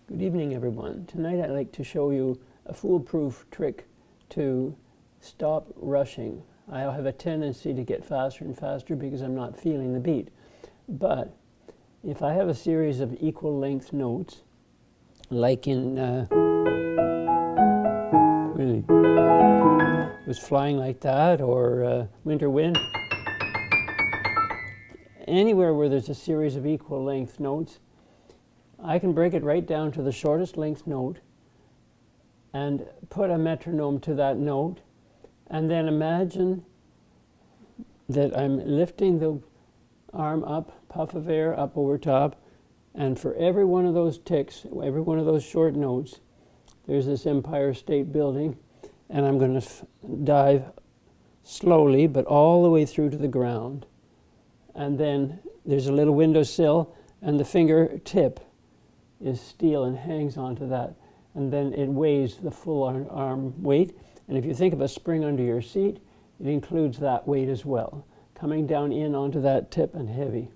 Good evening, everyone. Tonight I'd like to show you a foolproof trick to stop rushing. I have a tendency to get faster and faster because I'm not feeling the beat. But if I have a series of equal length notes, like in really, it was flying like that, or winter wind, anywhere where there's a series of equal length notes, I can break it right down to the shortest length note and put a metronome to that note, and then imagine that I'm lifting the arm up, puff of air up over top, and for every one of those ticks, every one of those short notes, there's this Empire State Building, and I'm going to dive slowly but all the way through to the ground. And then there's a little windowsill, and the fingertip is steel and hangs onto that, and then it weighs the full arm weight. And if you think of a spring under your seat, it includes that weight as well, coming down in onto that tip and heavy,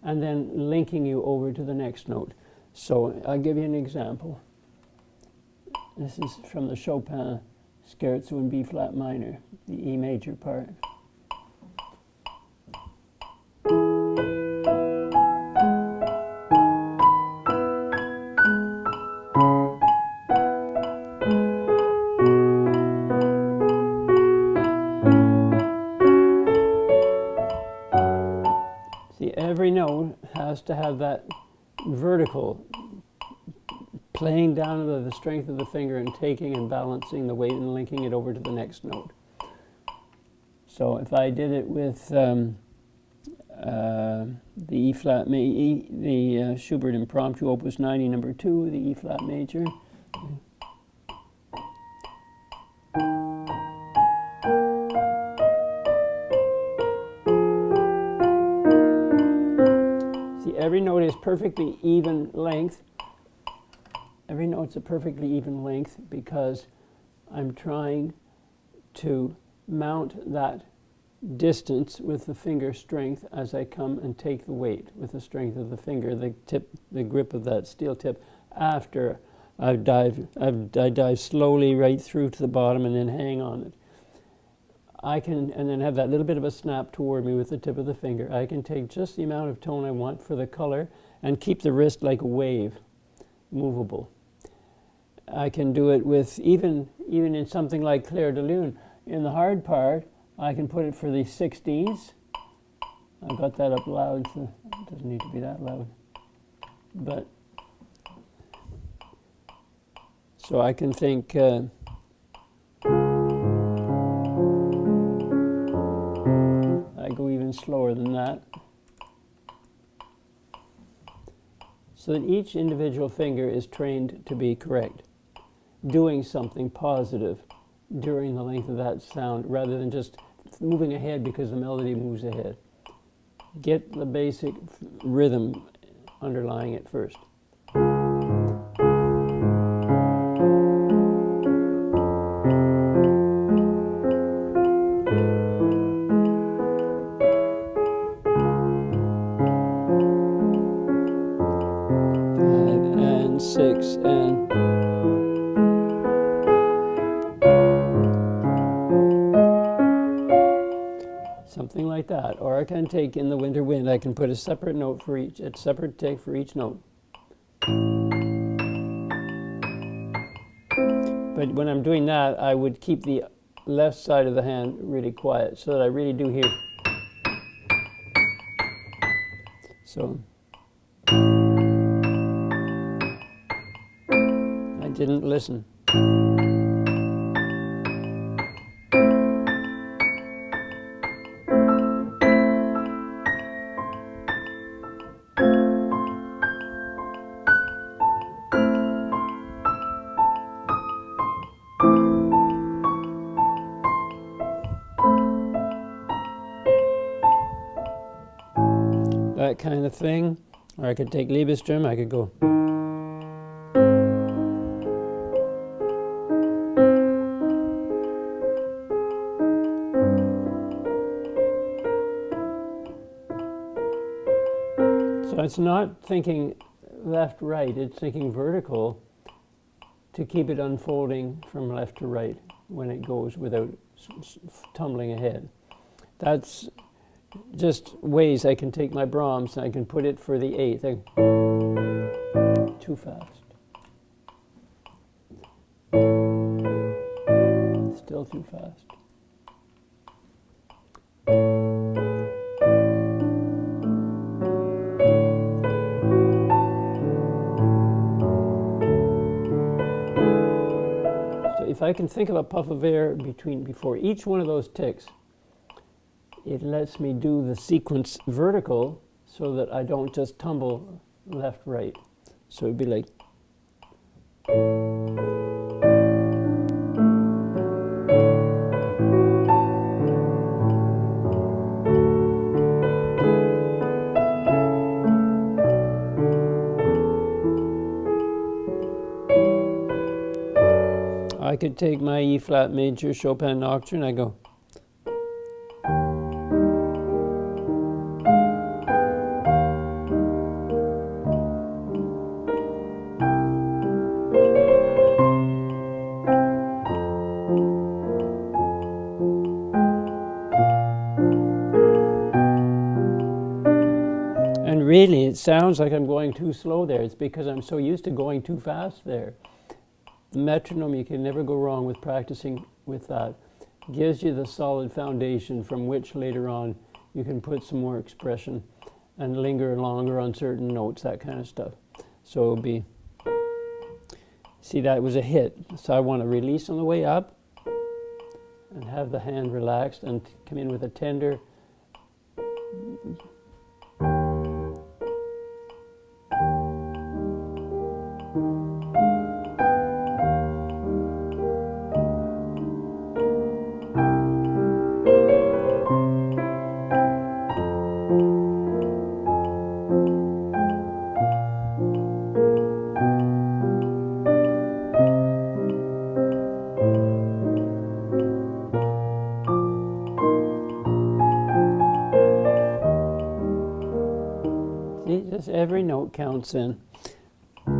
and then linking you over to the next note. So I'll give you an example. This is from the Chopin Scherzo in B flat minor, the E major part. Every note has to have that vertical playing down to the strength of the finger and taking and balancing the weight and linking it over to the next note. So if I did it with the E flat, the Schubert Impromptu Opus 90 number 2, the E flat major. Every note is perfectly even length. Every note's a perfectly even length because I'm trying to mount that distance with the finger strength as I come and take the weight with the strength of the finger, the tip, the grip of that steel tip, after I dive slowly right through to the bottom and then hang on it. I can, and then have that little bit of a snap toward me with the tip of the finger. I can take just the amount of tone I want for the color and keep the wrist like a wave, movable. I can do it with, even in something like Clair de Lune. In the hard part, I can put it for the 16s. I've got that up loud, so it doesn't need to be that loud. But, so I can think, I go even slower than that, so that each individual finger is trained to be correct, doing something positive during the length of that sound rather than just moving ahead because the melody moves ahead. Get the basic rhythm underlying it first. Six and something like that. Or I can take in the winter wind, I can put a separate note for each, a separate take for each note. But when I'm doing that, I would keep the left side of the hand really quiet so that I really do hear. So didn't listen. That kind of thing. Or I could take Liebestrom, I could go. So it's not thinking left, right. It's thinking vertical to keep it unfolding from left to right when it goes without tumbling ahead. That's just ways I can take my Brahms and I can put it for the eighth. Too fast. Still too fast. So if I can think of a puff of air before each one of those ticks, it lets me do the sequence vertical so that I don't just tumble left, right. So it'd be like. I could take my E flat major Chopin Nocturne, I go. And really, it sounds like I'm going too slow there. It's because I'm so used to going too fast there. The metronome, you can never go wrong with practicing with that. Gives you the solid foundation from which later on you can put some more expression and linger longer on certain notes, that kind of stuff. So it'll be, see, that was a hit. So I want to release on the way up and have the hand relaxed and come in with a tender. Just every note counts in. You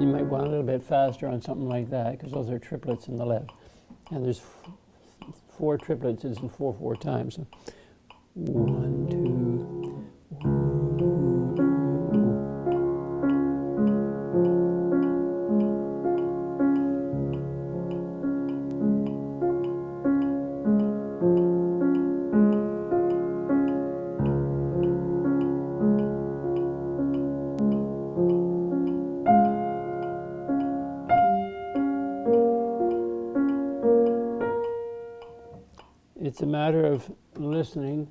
might want a little bit faster on something like that because those are triplets in the left. And there's 4 triplets is in 4/4 times. So 1, 2, 1. It's a matter of listening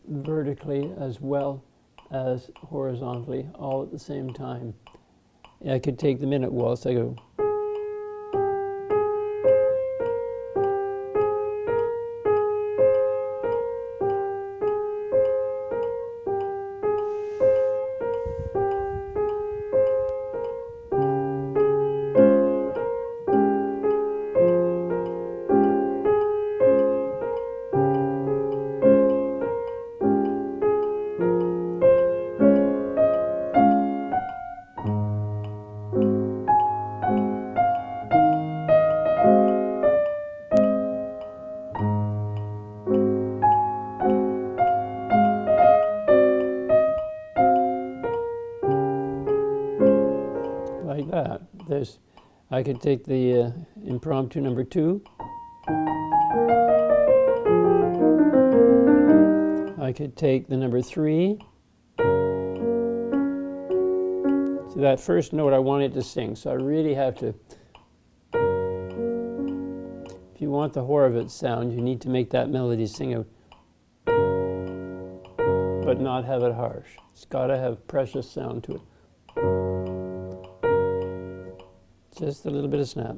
vertically as well as horizontally, all at the same time. I could take the minute waltz, I go. Like that. I could take the impromptu number 2. I could take the number 3. See, that first note I want it to sing, so I really have to. If you want the Horowitz sound, you need to make that melody sing out, but not have it harsh. It's got to have precious sound to it. Just a little bit of snap.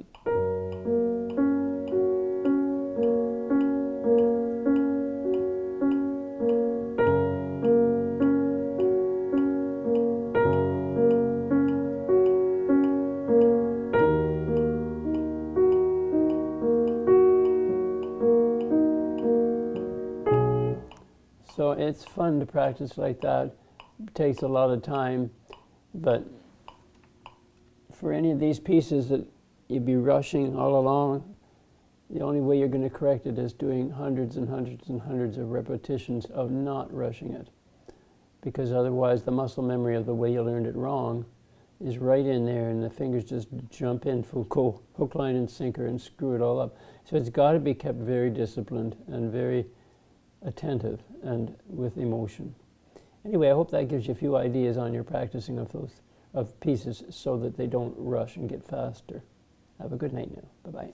So it's fun to practice like that. It takes a lot of time, but for any of these pieces that you'd be rushing all along, the only way you're going to correct it is doing hundreds and hundreds and hundreds of repetitions of not rushing it. Because otherwise the muscle memory of the way you learned it wrong is right in there, and the fingers just jump in full hook, line, and sinker and screw it all up. So it's got to be kept very disciplined and very attentive and with emotion. Anyway, I hope that gives you a few ideas on your practicing of pieces so that they don't rush and get faster. Have a good night now. Bye-bye.